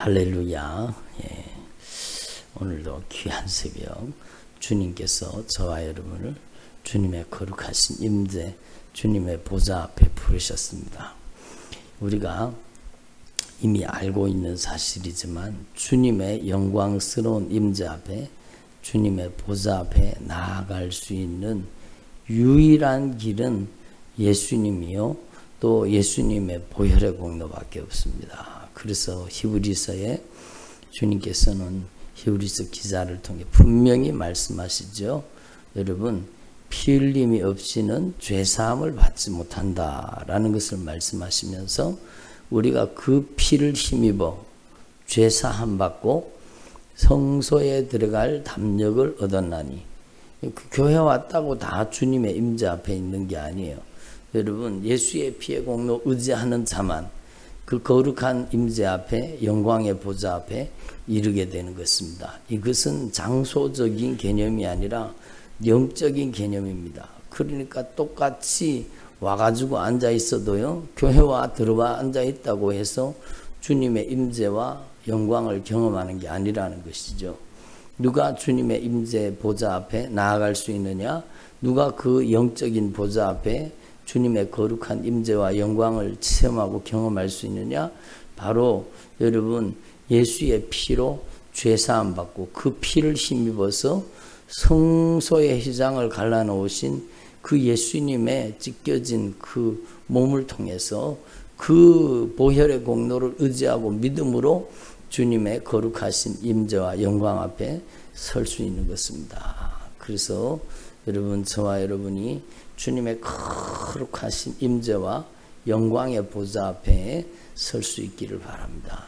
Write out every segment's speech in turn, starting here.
할렐루야. 예. 오늘도 귀한 새벽 주님께서 저와 여러분을 주님의 거룩하신 임재, 주님의 보좌 앞에 부르셨습니다. 우리가 이미 알고 있는 사실이지만 주님의 영광스러운 임재 앞에, 주님의 보좌 앞에 나아갈 수 있는 유일한 길은 예수님이요, 또 예수님의 보혈의 공로밖에 없습니다. 그래서 히브리서에 주님께서는 히브리서 기자를 통해 분명히 말씀하시죠. 여러분, 피 흘림이 없이는 죄사함을 받지 못한다라는 것을 말씀하시면서 우리가 그 피를 힘입어 죄사함 받고 성소에 들어갈 담력을 얻었나니, 그 교회 왔다고 다 주님의 임재 앞에 있는 게 아니에요. 여러분, 예수의 피의 공로 의지하는 자만 그 거룩한 임재 앞에, 영광의 보좌 앞에 이르게 되는 것입니다. 이것은 장소적인 개념이 아니라 영적인 개념입니다. 그러니까 똑같이 와가지고 앉아 있어도요, 교회와 들어와 앉아 있다고 해서 주님의 임재와 영광을 경험하는 게 아니라는 것이죠. 누가 주님의 임재 보좌 앞에 나아갈 수 있느냐? 누가 그 영적인 보좌 앞에 주님의 거룩한 임재와 영광을 체험하고 경험할 수 있느냐? 바로 여러분, 예수의 피로 죄사함 받고 그 피를 힘입어서 성소의 휘장을 갈라놓으신 그 예수님의 찢겨진 그 몸을 통해서 그 보혈의 공로를 의지하고 믿음으로 주님의 거룩하신 임재와 영광 앞에 설 수 있는 것입니다. 그래서 여러분, 저와 여러분이 주님의 거룩하신 임재와 영광의 보좌 앞에 설 수 있기를 바랍니다.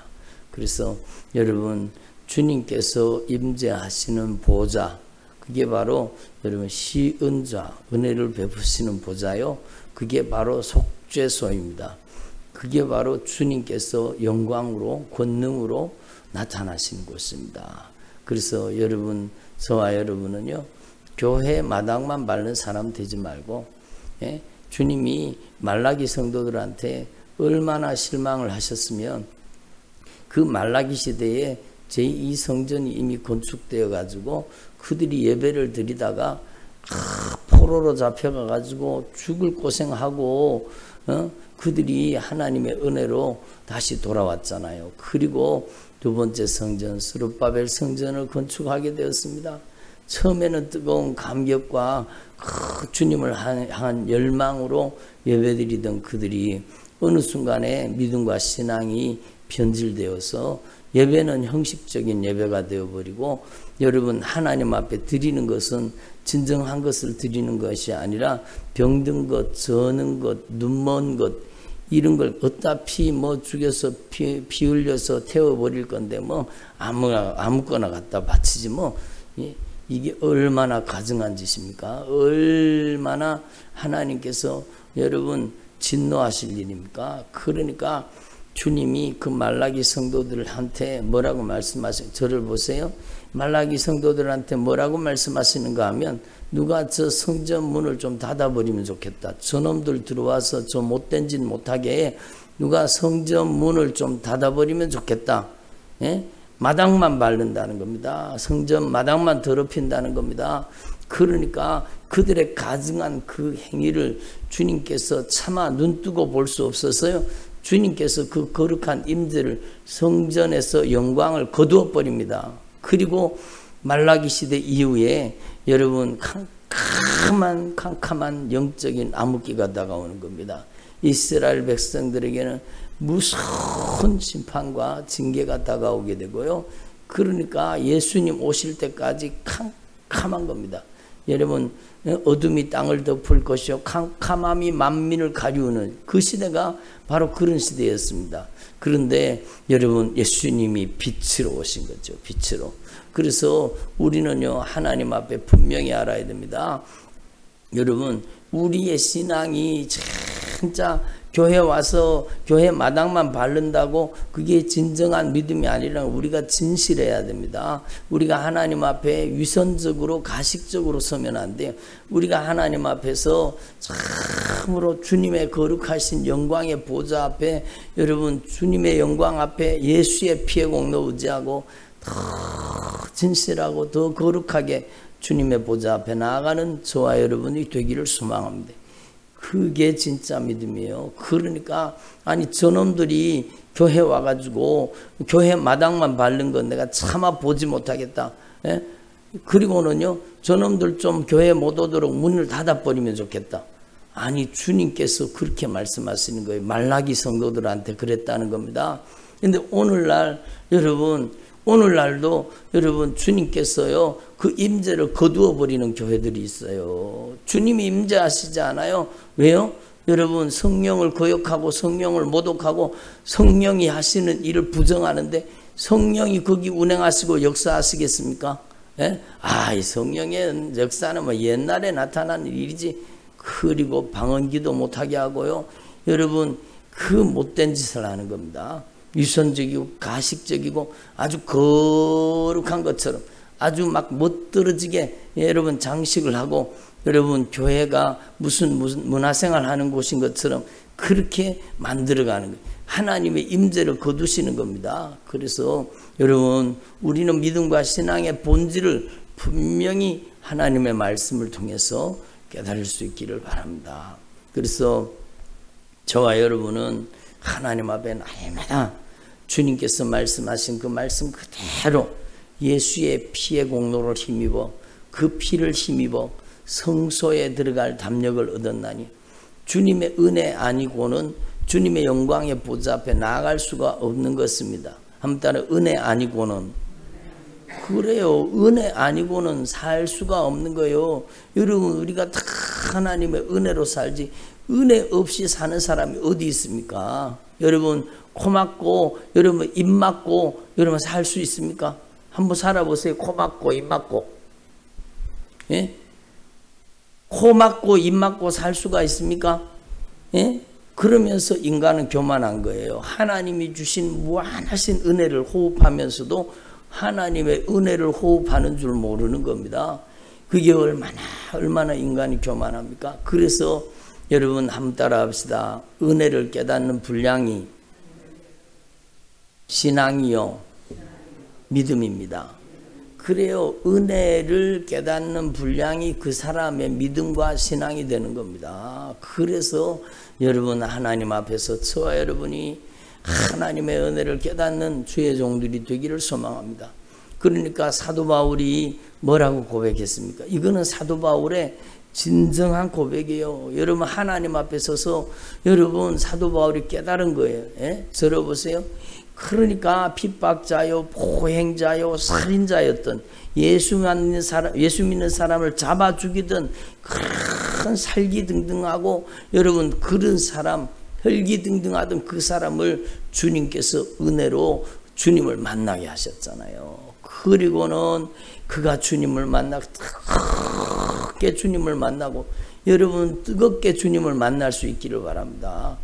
그래서 여러분, 주님께서 임재하시는 보좌, 그게 바로 여러분 시은좌, 은혜를 베푸시는 보좌요, 그게 바로 속죄소입니다. 그게 바로 주님께서 영광으로, 권능으로 나타나시는 곳입니다. 그래서 여러분, 저와 여러분은요, 교회 마당만 밟는 사람 되지 말고, 예? 주님이 말라기 성도들한테 얼마나 실망을 하셨으면 그 말라기 시대에 제2성전이 이미 건축되어 가지고 그들이 예배를 드리다가 포로로 잡혀가 가지고 죽을 고생하고 그들이 하나님의 은혜로 다시 돌아왔잖아요. 그리고 두 번째 성전, 스룹바벨 성전을 건축하게 되었습니다. 처음에는 뜨거운 감격과 주님을 향한 열망으로 예배드리던 그들이 어느 순간에 믿음과 신앙이 변질되어서 예배는 형식적인 예배가 되어버리고, 여러분, 하나님 앞에 드리는 것은 진정한 것을 드리는 것이 아니라 병든 것, 저는 것, 눈먼 것, 이런 걸 어차피 뭐 죽여서 피 흘려서 태워버릴 건데 뭐 아무거나 갖다 바치지 뭐. 이게 얼마나 가증한 짓입니까? 얼마나 하나님께서 여러분 진노하실 일입니까? 그러니까 주님이 그 말라기 성도들한테 뭐라고 말씀하세요? 저를 보세요. 말라기 성도들한테 뭐라고 말씀하시는가 하면, 누가 저 성전 문을 좀 닫아버리면 좋겠다. 저놈들 들어와서 저 못된 짓 못하게 해. 누가 성전 문을 좀 닫아버리면 좋겠다. 예? 마당만 밟는다는 겁니다. 성전 마당만 더럽힌다는 겁니다. 그러니까 그들의 가증한 그 행위를 주님께서 차마 눈뜨고 볼 수 없어서요, 주님께서 그 거룩한 임재를, 성전에서 영광을 거두어 버립니다. 그리고 말라기 시대 이후에 여러분 캄캄한 영적인 암흑기가 다가오는 겁니다. 이스라엘 백성들에게는 무서운 심판과 징계가 다가오게 되고요. 그러니까 예수님 오실 때까지 캄캄한 겁니다. 여러분, 어둠이 땅을 덮을 것이요 캄캄함이 만민을 가리우는 그 시대가 바로 그런 시대였습니다. 그런데 여러분, 예수님이 빛으로 오신 거죠. 빛으로. 그래서 우리는요, 하나님 앞에 분명히 알아야 됩니다. 여러분, 우리의 신앙이 진짜 교회 와서 교회 마당만 바른다고 그게 진정한 믿음이 아니라 우리가 진실해야 됩니다. 우리가 하나님 앞에 위선적으로 가식적으로 서면 안 돼요. 우리가 하나님 앞에서 참으로 주님의 거룩하신 영광의 보좌 앞에, 여러분 주님의 영광 앞에 예수의 피의 공로 의지하고 더 진실하고 더 거룩하게 주님의 보좌 앞에 나아가는 저와 여러분이 되기를 소망합니다. 그게 진짜 믿음이에요. 그러니까 아니 저놈들이 교회 와가지고 교회 마당만 바른 건 내가 차마 보지 못하겠다. 예? 그리고는요 저놈들 좀 교회 못 오도록 문을 닫아버리면 좋겠다. 아니 주님께서 그렇게 말씀하시는 거예요. 말라기 성도들한테 그랬다는 겁니다. 근데 오늘날 여러분, 오늘날도 여러분 주님께서요 그 임재를 거두어 버리는 교회들이 있어요. 주님이 임재하시지 않아요. 왜요? 여러분 성령을 거역하고 성령을 모독하고 성령이 하시는 일을 부정하는데 성령이 거기 운행하시고 역사하시겠습니까? 예? 이 성령의 역사는 뭐 옛날에 나타난 일이지. 그리고 방언기도 못하게 하고요. 여러분 그 못된 짓을 하는 겁니다. 위선적이고 가식적이고 아주 거룩한 것처럼 아주 막 멋들어지게 여러분 장식을 하고, 여러분 교회가 무슨 문화생활 하는 곳인 것처럼 그렇게 만들어가는 거예요. 하나님의 임재를 거두시는 겁니다. 그래서 여러분 우리는 믿음과 신앙의 본질을 분명히 하나님의 말씀을 통해서 깨달을 수 있기를 바랍니다. 그래서 저와 여러분은 하나님 앞에 날마다 주님께서 말씀하신 그 말씀 그대로 예수의 피의 공로를 힘입어 그 피를 힘입어 성소에 들어갈 담력을 얻었나니 주님의 은혜 아니고는 주님의 영광의 보좌 앞에 나아갈 수가 없는 것입니다. 한번 따라 은혜 아니고는. 그래요. 은혜 아니고는 살 수가 없는 거예요. 여러분 우리가 다 하나님의 은혜로 살지 은혜 없이 사는 사람이 어디 있습니까? 여러분 코 막고 여러분 입 막고 여러분 살 수 있습니까? 한번 살아보세요. 코 막고 입 막고. 예? 코 막고 입 막고 살 수가 있습니까? 예? 그러면서 인간은 교만한 거예요. 하나님이 주신 무한하신 은혜를 호흡하면서도 하나님의 은혜를 호흡하는 줄 모르는 겁니다. 그게 얼마나 인간이 교만합니까? 그래서 여러분 한번 따라 합시다. 은혜를 깨닫는 분량이 신앙이요 믿음입니다. 그래요. 은혜를 깨닫는 분량이 그 사람의 믿음과 신앙이 되는 겁니다. 그래서 여러분 하나님 앞에서 저와 여러분이 하나님의 은혜를 깨닫는 주의 종들이 되기를 소망합니다. 그러니까 사도 바울이 뭐라고 고백했습니까? 이거는 사도 바울의 진정한 고백이에요. 여러분 하나님 앞에 서서 여러분 사도 바울이 깨달은 거예요. 예? 들어보세요. 그러니까 핍박자요 포행자요 살인자였던 예수 믿는 사람을 잡아 죽이던 그런 살기등등하고 여러분 그런 사람 혈기등등하던 그 사람을 주님께서 은혜로 주님을 만나게 하셨잖아요. 그리고는 그가 주님을 만나고 뜨겁게 주님을 만나고 여러분 뜨겁게 주님을 만날 수 있기를 바랍니다.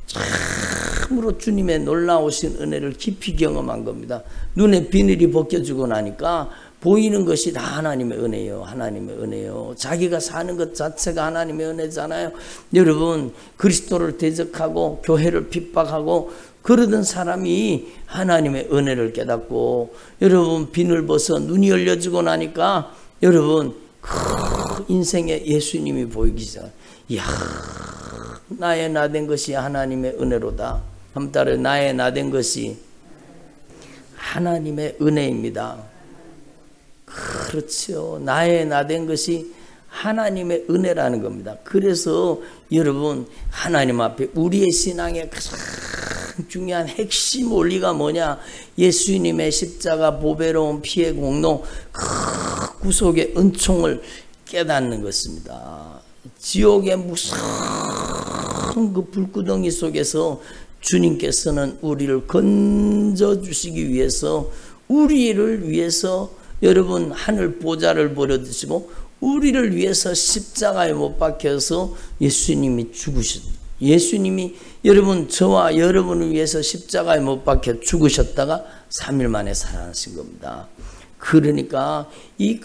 참으로 주님의 놀라우신 은혜를 깊이 경험한 겁니다. 눈에 비늘이 벗겨지고 나니까 보이는 것이 다 하나님의 은혜예요. 하나님의 은혜예요. 자기가 사는 것 자체가 하나님의 은혜잖아요. 여러분 그리스도를 대적하고 교회를 핍박하고 그러던 사람이 하나님의 은혜를 깨닫고 여러분 비늘 벗어 눈이 열려지고 나니까 여러분 그 인생에 예수님이 보이기 시작해요. 이야 나의 나된 것이 하나님의 은혜로다. 한 달에 나의 나된 것이 하나님의 은혜입니다. 그렇죠. 나의 나된 것이 하나님의 은혜라는 겁니다. 그래서 여러분 하나님 앞에 우리의 신앙의 가장 중요한 핵심 원리가 뭐냐? 예수님의 십자가 보배로운 피의 공로 그 구속의 은총을 깨닫는 것입니다. 지옥의 무서운 그 불구덩이 속에서 주님께서는 우리를 건져주시기 위해서 우리를 위해서 여러분 하늘 보좌를 버려두시고 우리를 위해서 십자가에 못 박혀서 예수님이 죽으신 예수님이 여러분 저와 여러분을 위해서 십자가에 못 박혀 죽으셨다가 3일 만에 살아나신 겁니다. 그러니까 이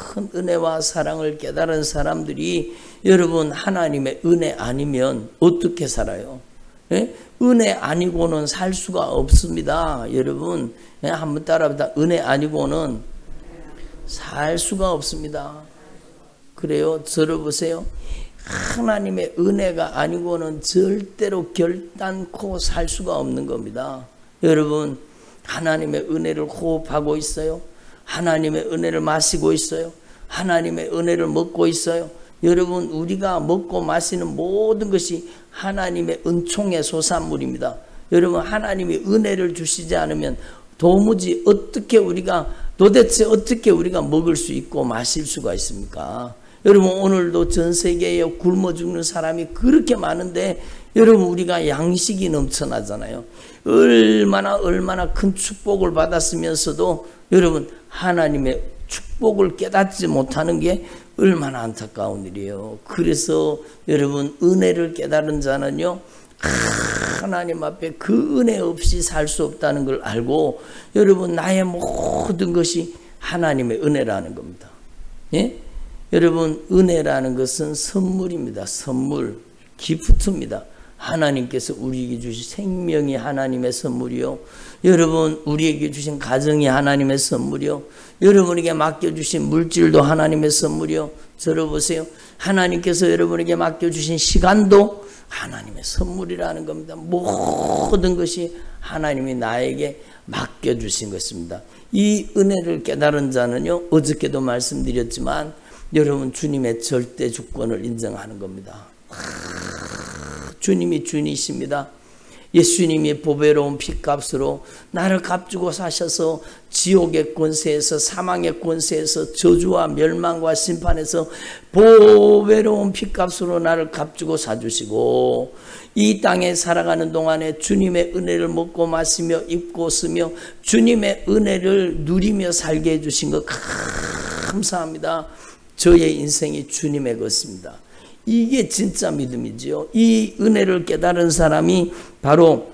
큰 은혜와 사랑을 깨달은 사람들이 여러분 하나님의 은혜 아니면 어떻게 살아요? 예? 은혜 아니고는 살 수가 없습니다. 여러분 한번 따라합니다. 은혜 아니고는 살 수가 없습니다. 그래요? 들어보세요. 하나님의 은혜가 아니고는 절대로 결단코 살 수가 없는 겁니다. 여러분 하나님의 은혜를 호흡하고 있어요? 하나님의 은혜를 마시고 있어요? 하나님의 은혜를 먹고 있어요? 여러분 우리가 먹고 마시는 모든 것이 하나님의 은총의 소산물입니다. 여러분 하나님이 은혜를 주시지 않으면 도무지 도대체 어떻게 우리가 먹을 수 있고 마실 수가 있습니까? 여러분 오늘도 전 세계에 굶어 죽는 사람이 그렇게 많은데 여러분 우리가 양식이 넘쳐나잖아요. 얼마나 큰 축복을 받았으면서도 여러분 하나님의 축복을 깨닫지 못하는 게 얼마나 안타까운 일이에요. 그래서 여러분 은혜를 깨달은 자는요 하나님 앞에 그 은혜 없이 살 수 없다는 걸 알고 여러분 나의 모든 것이 하나님의 은혜라는 겁니다. 예? 여러분 은혜라는 것은 선물입니다. 선물, 기프트입니다. 하나님께서 우리에게 주신 생명이 하나님의 선물이요. 여러분 우리에게 주신 가정이 하나님의 선물이요. 여러분에게 맡겨주신 물질도 하나님의 선물이요. 들어보세요. 하나님께서 여러분에게 맡겨주신 시간도 하나님의 선물이라는 겁니다. 모든 것이 하나님이 나에게 맡겨주신 것입니다. 이 은혜를 깨달은 자는요 어저께도 말씀드렸지만 여러분 주님의 절대 주권을 인정하는 겁니다. 주님이 주님이십니다. 예수님이 보배로운 피값으로 나를 값주고 사셔서 지옥의 권세에서 사망의 권세에서 저주와 멸망과 심판에서 보배로운 피값으로 나를 값주고 사주시고 이 땅에 살아가는 동안에 주님의 은혜를 먹고 마시며 입고 쓰며 주님의 은혜를 누리며 살게 해주신 것 감사합니다. 저의 인생이 주님의 것입니다. 이게 진짜 믿음이지요. 이 은혜를 깨달은 사람이 바로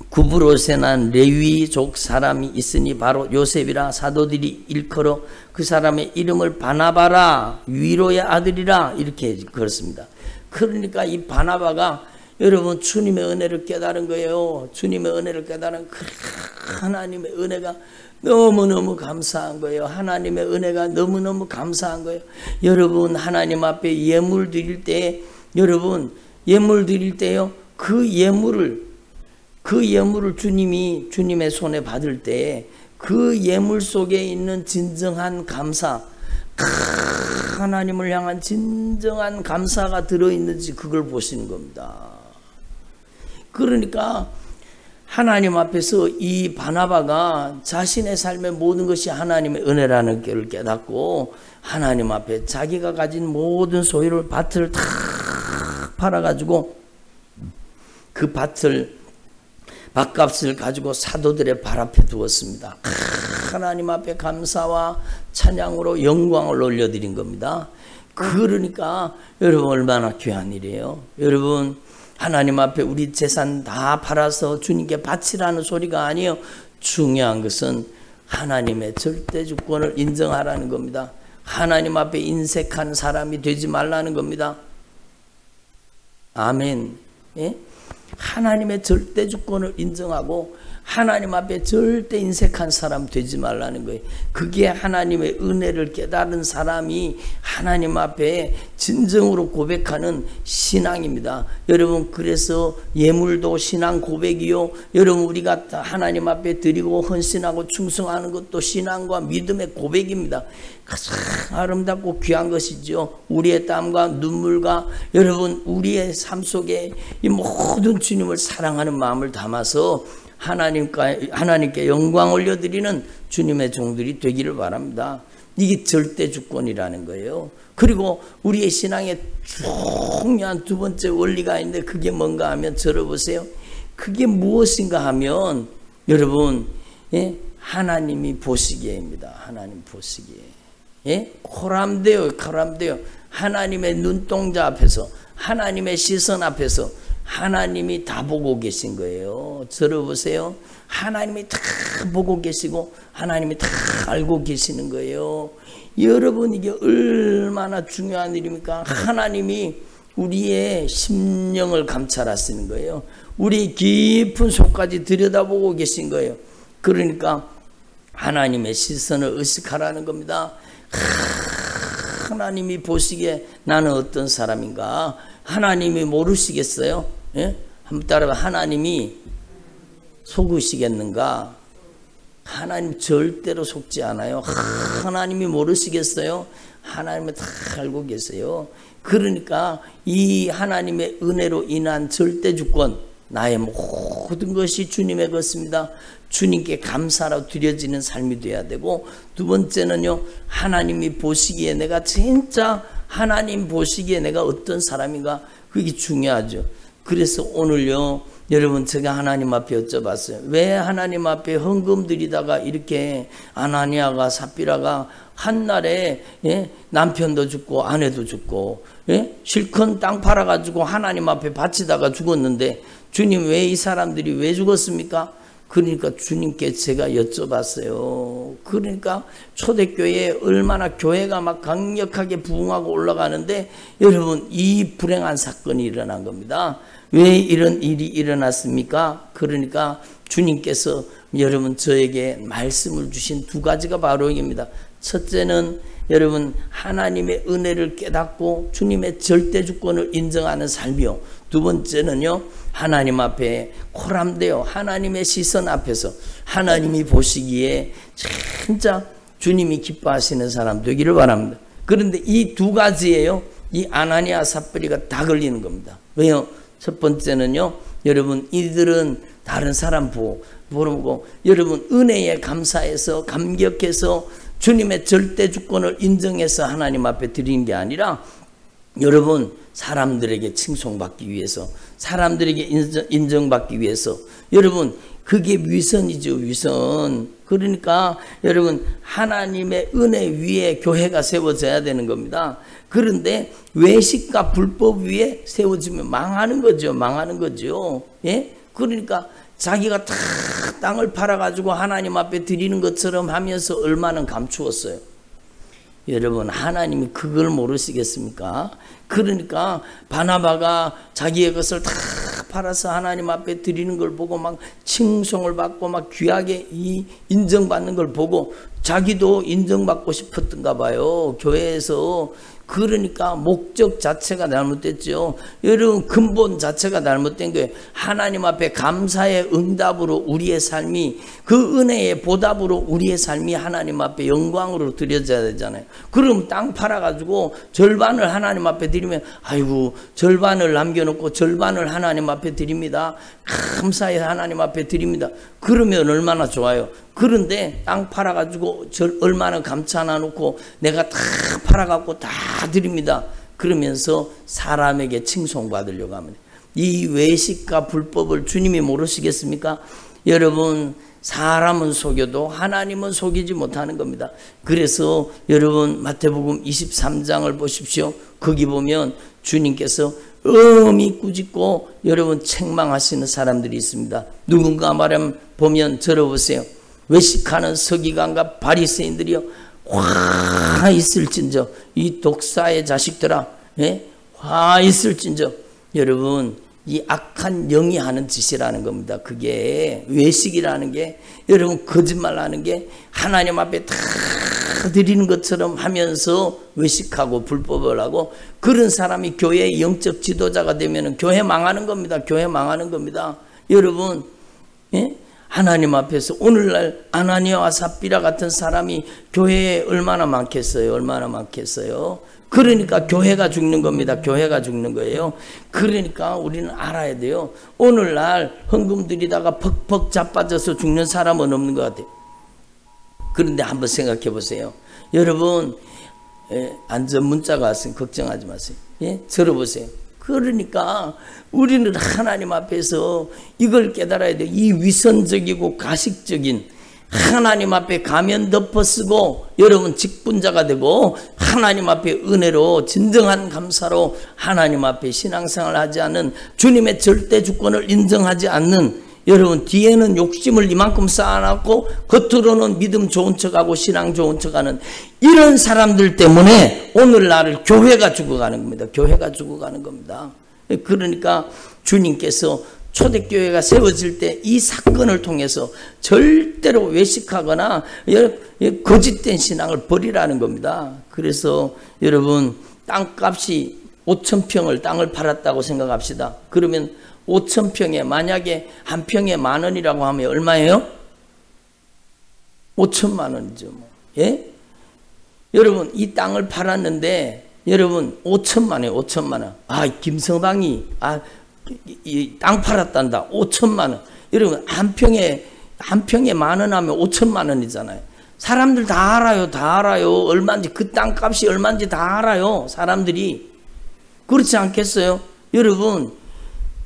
구브롯에 난 레위족 사람이 있으니 바로 요셉이라 사도들이 일컬어 그 사람의 이름을 바나바라 위로의 아들이라 이렇게 그렇습니다. 그러니까 이 바나바가 여러분 주님의 은혜를 깨달은 거예요. 주님의 은혜를 깨달은 하나님의 은혜가 너무너무 감사한 거예요. 하나님의 은혜가 너무너무 감사한 거예요. 여러분 하나님 앞에 예물 드릴 때 여러분 예물 드릴 때요 그 예물을 주님이 주님의 손에 받을 때 그 예물 속에 있는 진정한 감사 하나님을 향한 진정한 감사가 들어있는지 그걸 보시는 겁니다. 그러니까 하나님 앞에서 이 바나바가 자신의 삶의 모든 것이 하나님의 은혜라는 것을 깨닫고 하나님 앞에 자기가 가진 모든 소유를 밭을 다 팔아가지고 그 밭값을 가지고 사도들의 발 앞에 두었습니다. 하나님 앞에 감사와 찬양으로 영광을 올려드린 겁니다. 그러니까 여러분 얼마나 귀한 일이에요. 여러분 하나님 앞에 우리 재산 다 팔아서 주님께 바치라는 소리가 아니에요. 중요한 것은 하나님의 절대 주권을 인정하라는 겁니다. 하나님 앞에 인색한 사람이 되지 말라는 겁니다. 아멘. 예? 하나님의 절대 주권을 인정하고 하나님 앞에 절대 인색한 사람 되지 말라는 거예요. 그게 하나님의 은혜를 깨달은 사람이 하나님 앞에 진정으로 고백하는 신앙입니다. 여러분 그래서 예물도 신앙 고백이요. 여러분 우리가 하나님 앞에 드리고 헌신하고 충성하는 것도 신앙과 믿음의 고백입니다. 아름답고 귀한 것이죠. 우리의 땀과 눈물과 여러분 우리의 삶 속에 이 모든 주님을 사랑하는 마음을 담아서 하나님께 영광 올려드리는 주님의 종들이 되기를 바랍니다. 이게 절대 주권이라는 거예요. 그리고 우리의 신앙에 중요한 두 번째 원리가 있는데 그게 뭔가 하면 들어보세요. 그게 무엇인가 하면 여러분 하나님이 보시기에입니다. 하나님 보시기에. 예? 코람돼요. 하나님의 눈동자 앞에서, 하나님의 시선 앞에서 하나님이 다 보고 계신 거예요. 들어보세요. 하나님이 다 보고 계시고 하나님이 다 알고 계시는 거예요. 여러분, 이게 얼마나 중요한 일입니까? 하나님이 우리의 심령을 감찰하시는 거예요. 우리 깊은 속까지 들여다보고 계신 거예요. 그러니까 하나님의 시선을 의식하라는 겁니다. 하나님이 보시기에 나는 어떤 사람인가? 하나님이 모르시겠어요? 예? 한번 따라봐. 하나님이 속으시겠는가? 하나님 절대로 속지 않아요. 하나님이 모르시겠어요? 하나님은 다 알고 계세요. 그러니까 이 하나님의 은혜로 인한 절대주권, 나의 모든 것이 주님의 것입니다. 주님께 감사로 드려지는 삶이 돼야 되고, 두 번째는요, 하나님이 보시기에 내가 진짜 하나님 보시기에 내가 어떤 사람인가, 그게 중요하죠. 그래서 오늘요, 여러분, 제가 하나님 앞에 여쭤봤어요. 왜 하나님 앞에 헌금 드리다가 이렇게 아나니아가 삽비라가 한날에, 예? 남편도 죽고 아내도 죽고, 예? 실컷 땅 팔아가지고 하나님 앞에 바치다가 죽었는데, 주님, 왜 이 사람들이 왜 죽었습니까? 그러니까 주님께 제가 여쭤봤어요. 그러니까 초대교회에 얼마나 교회가 막 강력하게 부흥하고 올라가는데, 여러분, 이 불행한 사건이 일어난 겁니다. 왜 이런 일이 일어났습니까? 그러니까 주님께서 여러분 저에게 말씀을 주신 두 가지가 바로 이겁니다. 첫째는 여러분 하나님의 은혜를 깨닫고 주님의 절대주권을 인정하는 삶이요. 두 번째는요, 하나님 앞에 코람되어 하나님의 시선 앞에서 하나님이 보시기에 진짜 주님이 기뻐하시는 사람 되기를 바랍니다. 그런데 이 두 가지예요. 이 아나니아 삽비리가 다 걸리는 겁니다. 왜요? 첫 번째는요, 여러분, 이들은 다른 사람 보고 여러분 은혜에 감사해서 감격해서 주님의 절대주권을 인정해서 하나님 앞에 드리는 게 아니라, 여러분, 사람들에게 칭송받기 위해서, 사람들에게 인정받기 위해서, 여러분, 그게 위선이죠, 위선. 그러니까 여러분, 하나님의 은혜 위에 교회가 세워져야 되는 겁니다. 그런데 외식과 불법 위에 세워지면 망하는 거죠. 예? 그러니까 자기가 다 땅을 팔아가지고 하나님 앞에 드리는 것처럼 하면서 얼마나 감추었어요. 여러분, 하나님이 그걸 모르시겠습니까? 그러니까 바나바가 자기의 것을 다 팔아서 하나님 앞에 드리는 걸 보고 막 칭송을 받고 막 귀하게 인정받는 걸 보고 자기도 인정받고 싶었던가 봐요, 교회에서. 그러니까 목적 자체가 잘못됐죠. 여러분, 근본 자체가 잘못된 거예요. 하나님 앞에 감사의 응답으로 우리의 삶이, 그 은혜의 보답으로 우리의 삶이 하나님 앞에 영광으로 드려져야 되잖아요. 그럼 땅 팔아가지고 절반을 하나님 앞에 드리면, 아이고, 절반을 남겨놓고 절반을 하나님 앞에 드립니다, 감사해 하나님 앞에 드립니다, 그러면 얼마나 좋아요. 그런데 땅 팔아가지고 얼마나 감사나 놓고 내가 다 팔아갖고 다 드립니다, 그러면서 사람에게 칭송받으려고 합니다. 이 외식과 불법을 주님이 모르시겠습니까? 여러분, 사람은 속여도 하나님은 속이지 못하는 겁니다. 그래서 여러분, 마태복음 23장을 보십시오. 거기 보면 주님께서 엄히 꾸짖고 여러분 책망하시는 사람들이 있습니다. 누군가 말하면 보면 들어보세요. 외식하는 서기관과 바리새인들이요, 화 있을진저, 이 독사의 자식들아, 예? 화 있을진저. 여러분, 이 악한 영이 하는 짓이라는 겁니다. 그게 외식이라는 게, 여러분, 거짓말하는 게 하나님 앞에 다 드리는 것처럼 하면서 외식하고 불법을 하고, 그런 사람이 교회의 영적 지도자가 되면 교회 망하는 겁니다. 교회 망하는 겁니다. 여러분, 예? 하나님 앞에서 오늘날 아나니아와 삽비라 같은 사람이 교회에 얼마나 많겠어요? 얼마나 많겠어요? 그러니까 교회가 죽는 겁니다. 교회가 죽는 거예요. 그러니까 우리는 알아야 돼요. 오늘날 헌금 드리다가 퍽퍽 자빠져서 죽는 사람은 없는 것 같아요. 그런데 한번 생각해 보세요. 여러분, 안전 문자가 왔으니 걱정하지 마세요. 예? 들어보세요. 그러니까 우리는 하나님 앞에서 이걸 깨달아야 돼요. 이 위선적이고 가식적인 하나님 앞에 가면 덮어쓰고 여러분 직분자가 되고 하나님 앞에 은혜로 진정한 감사로 하나님 앞에 신앙생활을 하지 않는, 주님의 절대 주권을 인정하지 않는, 여러분 뒤에는 욕심을 이만큼 쌓아놨고 겉으로는 믿음 좋은 척하고 신앙 좋은 척하는 이런 사람들 때문에 오늘날 교회가 죽어가는 겁니다. 교회가 죽어가는 겁니다. 그러니까 주님께서 초대교회가 세워질 때 이 사건을 통해서 절대로 외식하거나 거짓된 신앙을 버리라는 겁니다. 그래서 여러분 땅값이 5,000평을 땅을 팔았다고 생각합시다. 그러면 5,000평에 만약에 한 평에 10,000원이라고 하면 얼마예요? 5천만 원이죠. 뭐. 예? 여러분 이 땅을 팔았는데 여러분 5천만 원이에요. 5천만 원. 아 김서방이 이 땅 팔았단다. 5천만 원. 여러분 한 평에 10,000원 하면 5천만 원이잖아요. 사람들 다 알아요. 다 알아요. 얼마인지, 그 땅값이 얼마인지 다 알아요. 사람들이. 그렇지 않겠어요? 여러분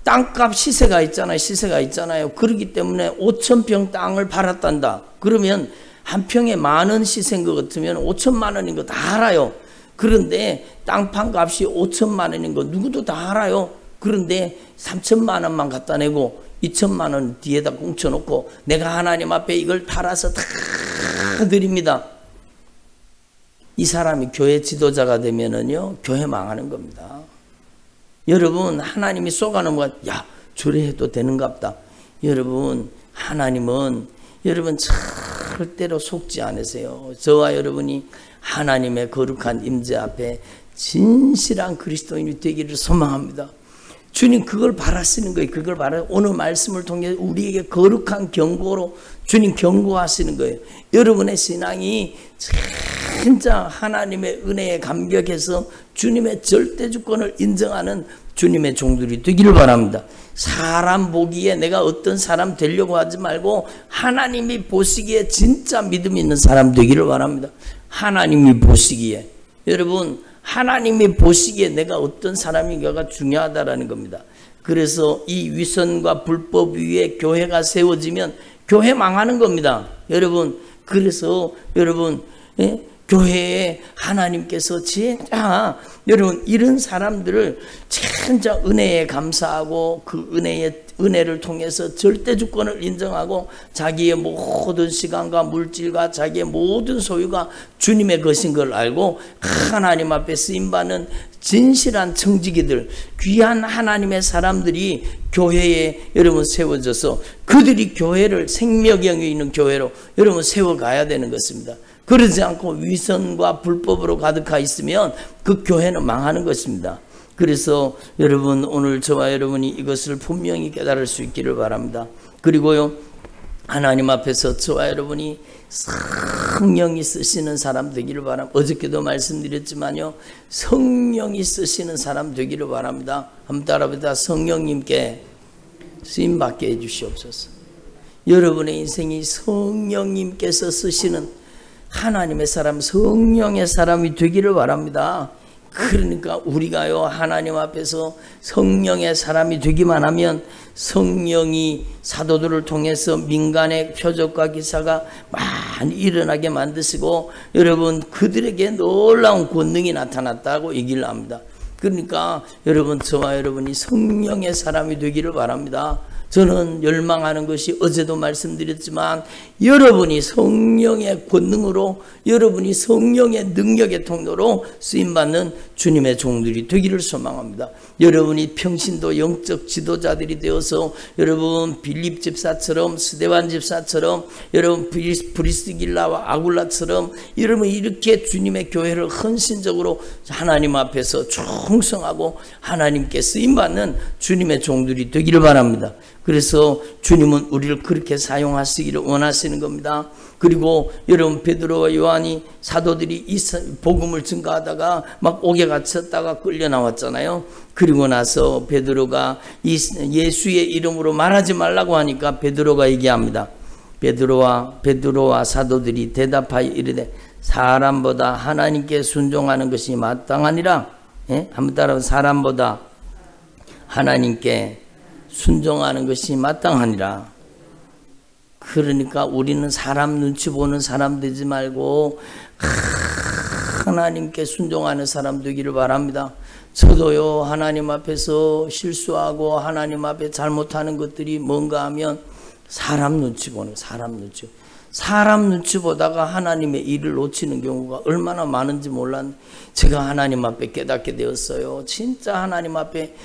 땅값 시세가 있잖아요. 시세가 있잖아요. 그렇기 때문에 5,000평 땅을 팔았단다. 그러면 한 평에 10,000원 시세인 것 같으면 5천만 원인 거 다 알아요. 그런데 땅판 값이 5천만 원인 거 누구도 다 알아요. 그런데 3천만 원만 갖다 내고 2천만 원 뒤에다 꽁쳐놓고 내가 하나님 앞에 이걸 팔아서 다 드립니다. 이 사람이 교회 지도자가 되면은요, 교회 망하는 겁니다. 여러분, 하나님이 쏘가는 야, 저래 해도 되는갑다. 여러분, 하나님은 여러분 절대로 속지 않으세요. 저와 여러분이 하나님의 거룩한 임재 앞에 진실한 그리스도인이 되기를 소망합니다. 주님 그걸 바라시는 거예요. 그걸 오늘 말씀을 통해 우리에게 거룩한 경고로 주님 경고하시는 거예요. 여러분의 신앙이 진짜 하나님의 은혜에 감격해서 주님의 절대 주권을 인정하는 주님의 종들이 되기를 바랍니다. 사람 보기에 내가 어떤 사람 되려고 하지 말고 하나님이 보시기에 진짜 믿음 있는 사람 되기를 바랍니다. 하나님이 보시기에, 여러분 하나님이 보시기에 내가 어떤 사람인가가 중요하다라는 겁니다. 그래서 이 위선과 불법 위에 교회가 세워지면 교회 망하는 겁니다. 여러분, 그래서 여러분 교회에 하나님께서 진짜 여러분 이런 사람들을 진짜 은혜에 감사하고 그 은혜를 통해서 절대 주권을 인정하고 자기의 모든 시간과 물질과 자기의 모든 소유가 주님의 것인 걸 알고 하나님 앞에 쓰임받는 진실한 청지기들, 귀한 하나님의 사람들이 교회에 여러분 세워져서 그들이 교회를 생명력이 있는 교회로 여러분 세워가야 되는 것입니다. 그러지 않고 위선과 불법으로 가득하 있으면 그 교회는 망하는 것입니다. 그래서 여러분 오늘 저와 여러분이 이것을 분명히 깨달을 수 있기를 바랍니다. 그리고요, 하나님 앞에서 저와 여러분이 성령이 쓰시는 사람 되기를 바랍니다. 어저께도 말씀드렸지만요, 성령이 쓰시는 사람 되기를 바랍니다. 한번 따라합니다. 성령님께 쓰임받게 해주시옵소서. 여러분의 인생이 성령님께서 쓰시는 하나님의 사람, 성령의 사람이 되기를 바랍니다. 그러니까 우리가요, 하나님 앞에서 성령의 사람이 되기만 하면 성령이 사도들을 통해서 민간의 표적과 기사가 많이 일어나게 만드시고 여러분 그들에게 놀라운 권능이 나타났다고 얘기를 합니다. 그러니까 여러분 저와 여러분이 성령의 사람이 되기를 바랍니다. 저는 열망하는 것이 어제도 말씀드렸지만 여러분이 성령의 권능으로, 여러분이 성령의 능력의 통로로 쓰임받는 주님의 종들이 되기를 소망합니다. 여러분이 평신도 영적 지도자들이 되어서 여러분 빌립 집사처럼, 스데반 집사처럼, 여러분 브리스길라와 아굴라처럼 여러분 이렇게 주님의 교회를 헌신적으로 하나님 앞에서 충성하고 하나님께 쓰임받는 주님의 종들이 되기를 바랍니다. 그래서 주님은 우리를 그렇게 사용하시기를 원하시는 겁니다. 그리고 여러분 베드로와 요한이 사도들이 이 복음을 증거하다가 막 옥에 갇혔다가 끌려 나왔잖아요. 그리고 나서 베드로가 예수의 이름으로 말하지 말라고 하니까 베드로가 얘기합니다. 베드로와 사도들이 대답하여 이르되 사람보다 하나님께 순종하는 것이 마땅하니라. 예? 한번 따라서 사람보다 하나님께 순종하는 것이 마땅하니라. 그러니까 우리는 사람 눈치 보는 사람 되지 말고 하나님께 순종하는 사람 되기를 바랍니다. 저도요, 하나님 앞에서 실수하고 하나님 앞에 잘못하는 것들이 뭔가 하면 사람 눈치 보는, 사람 눈치 보다가 하나님의 일을 놓치는 경우가 얼마나 많은지 몰랐는데 제가 하나님 앞에 깨닫게 되었어요. 진짜 하나님 앞에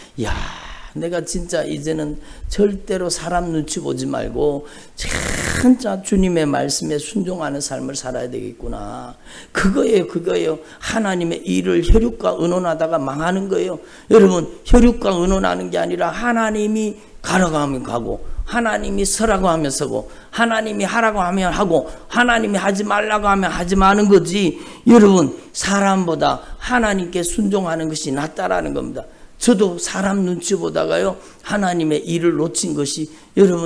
내가 진짜 이제는 절대로 사람 눈치 보지 말고 진짜 주님의 말씀에 순종하는 삶을 살아야 되겠구나. 그거예요. 하나님의 일을 혈육과 의논하다가 망하는 거예요. 여러분, 혈육과 의논하는 게 아니라 하나님이 가라고 하면 가고, 하나님이 서라고 하면 서고, 하나님이 하라고 하면 하고, 하나님이 하지 말라고 하면 하지 마는 거지. 여러분, 사람보다 하나님께 순종하는 것이 낫다라는 겁니다. 저도 사람 눈치 보다가요, 하나님의 일을 놓친 것이 여러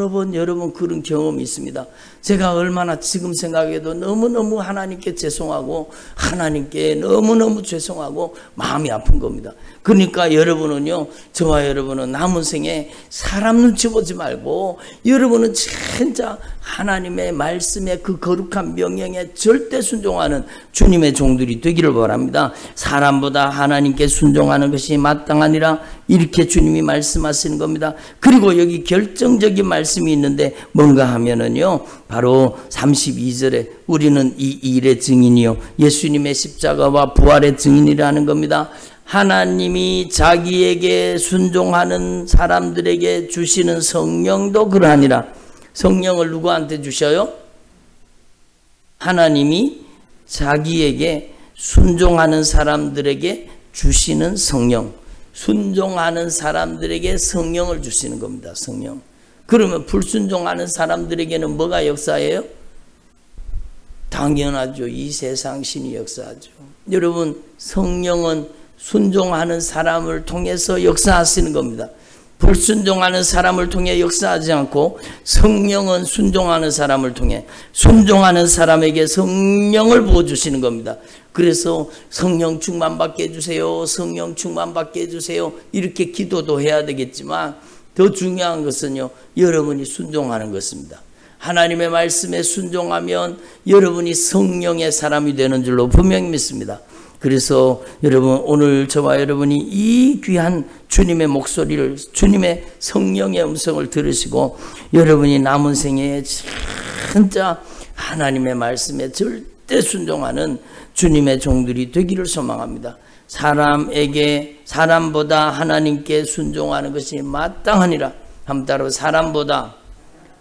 번 그런 경험이 있습니다. 제가 얼마나 지금 생각해도 너무너무 하나님께 죄송하고 하나님께 너무너무 죄송하고 마음이 아픈 겁니다. 그러니까 여러분은요, 저와 여러분은 남은 생에 사람 눈치 보지 말고 여러분은 진짜 하나님의 말씀에 그 거룩한 명령에 절대 순종하는 주님의 종들이 되기를 바랍니다. 사람보다 하나님께 순종하는 것이 마땅하니라, 이렇게 주님이 말씀하시는 겁니다. 그리고 여기 결정적인 말씀이 있는데 뭔가 하면은요, 바로 32절에 우리는 이 일의 증인이요 예수님의 십자가와 부활의 증인이라는 겁니다. 하나님이 자기에게 순종하는 사람들에게 주시는 성령도 그러하니라. 성령을 누구한테 주셔요? 하나님이 자기에게 순종하는 사람들에게 주시는 성령, 순종하는 사람들에게 성령을 주시는 겁니다. 성령. 그러면 불순종하는 사람들에게는 뭐가 역사예요? 당연하죠. 이 세상 신이 역사하죠. 여러분, 성령은 순종하는 사람을 통해서 역사하시는 겁니다. 불순종하는 사람을 통해 역사하지 않고 성령은 순종하는 사람을 통해, 순종하는 사람에게 성령을 부어주시는 겁니다. 그래서 성령 충만 받게 해주세요, 성령 충만 받게 해주세요, 이렇게 기도도 해야 되겠지만 더 중요한 것은요, 여러분이 순종하는 것입니다. 하나님의 말씀에 순종하면 여러분이 성령의 사람이 되는 줄로 분명히 믿습니다. 그래서 여러분, 오늘 저와 여러분이 이 귀한 주님의 목소리를, 주님의 성령의 음성을 들으시고 여러분이 남은 생에 진짜 하나님의 말씀에 절대 순종하는 주님의 종들이 되기를 소망합니다. 사람보다 하나님께 순종하는 것이 마땅하니라. 한번 따라, 사람보다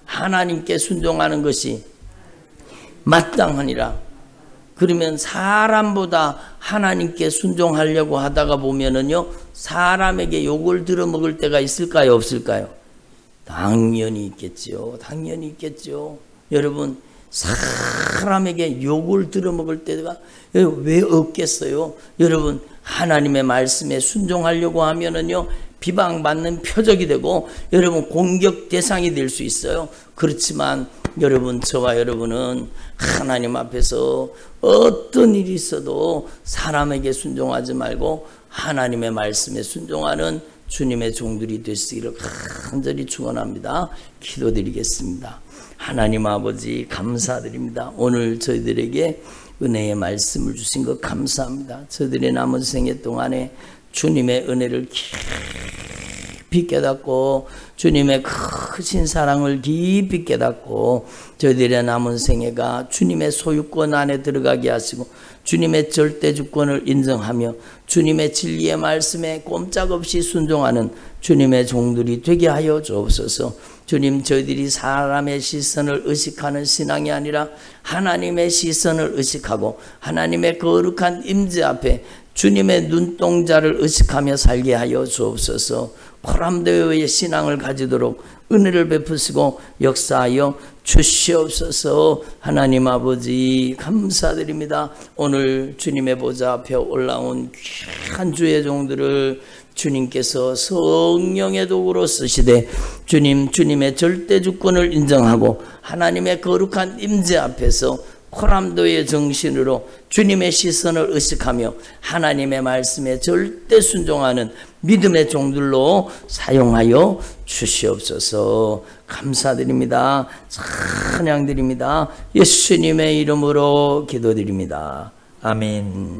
하나님께 순종하는 것이 마땅하니라. 그러면 사람보다 하나님께 순종하려고 하다가 보면은요, 사람에게 욕을 들어먹을 때가 있을까요, 없을까요? 당연히 있겠죠. 당연히 있겠죠. 여러분, 사람에게 욕을 들어먹을 때가 왜 없겠어요? 여러분, 하나님의 말씀에 순종하려고 하면은요, 비방받는 표적이 되고 여러분 공격 대상이 될 수 있어요. 그렇지만 여러분, 저와 여러분은 하나님 앞에서 어떤 일이 있어도 사람에게 순종하지 말고 하나님의 말씀에 순종하는 주님의 종들이 되시기를 간절히 축원합니다. 기도드리겠습니다. 하나님 아버지, 감사드립니다. 오늘 저희들에게 은혜의 말씀을 주신 것 감사합니다. 저희들의 남은 생애 동안에 주님의 은혜를 깊이 깨닫고 주님의 크신 사랑을 깊이 깨닫고 저희들의 남은 생애가 주님의 소유권 안에 들어가게 하시고 주님의 절대 주권을 인정하며 주님의 진리의 말씀에 꼼짝없이 순종하는 주님의 종들이 되게 하여 주옵소서. 주님, 저희들이 사람의 시선을 의식하는 신앙이 아니라 하나님의 시선을 의식하고 하나님의 거룩한 임재 앞에 주님의 눈동자를 의식하며 살게 하여 주옵소서. 포람되어의 신앙을 가지도록 은혜를 베푸시고 역사하여 주시옵소서. 하나님 아버지, 감사드립니다. 오늘 주님의 보좌 앞에 올라온 귀한 주의 종들을 주님께서 성령의 도구로 쓰시되 주님의 절대 주권을 인정하고 하나님의 거룩한 임재 앞에서 고람도의 정신으로 주님의 시선을 의식하며 하나님의 말씀에 절대 순종하는 믿음의 종들로 사용하여 주시옵소서. 감사드립니다. 찬양드립니다. 예수님의 이름으로 기도드립니다. 아멘.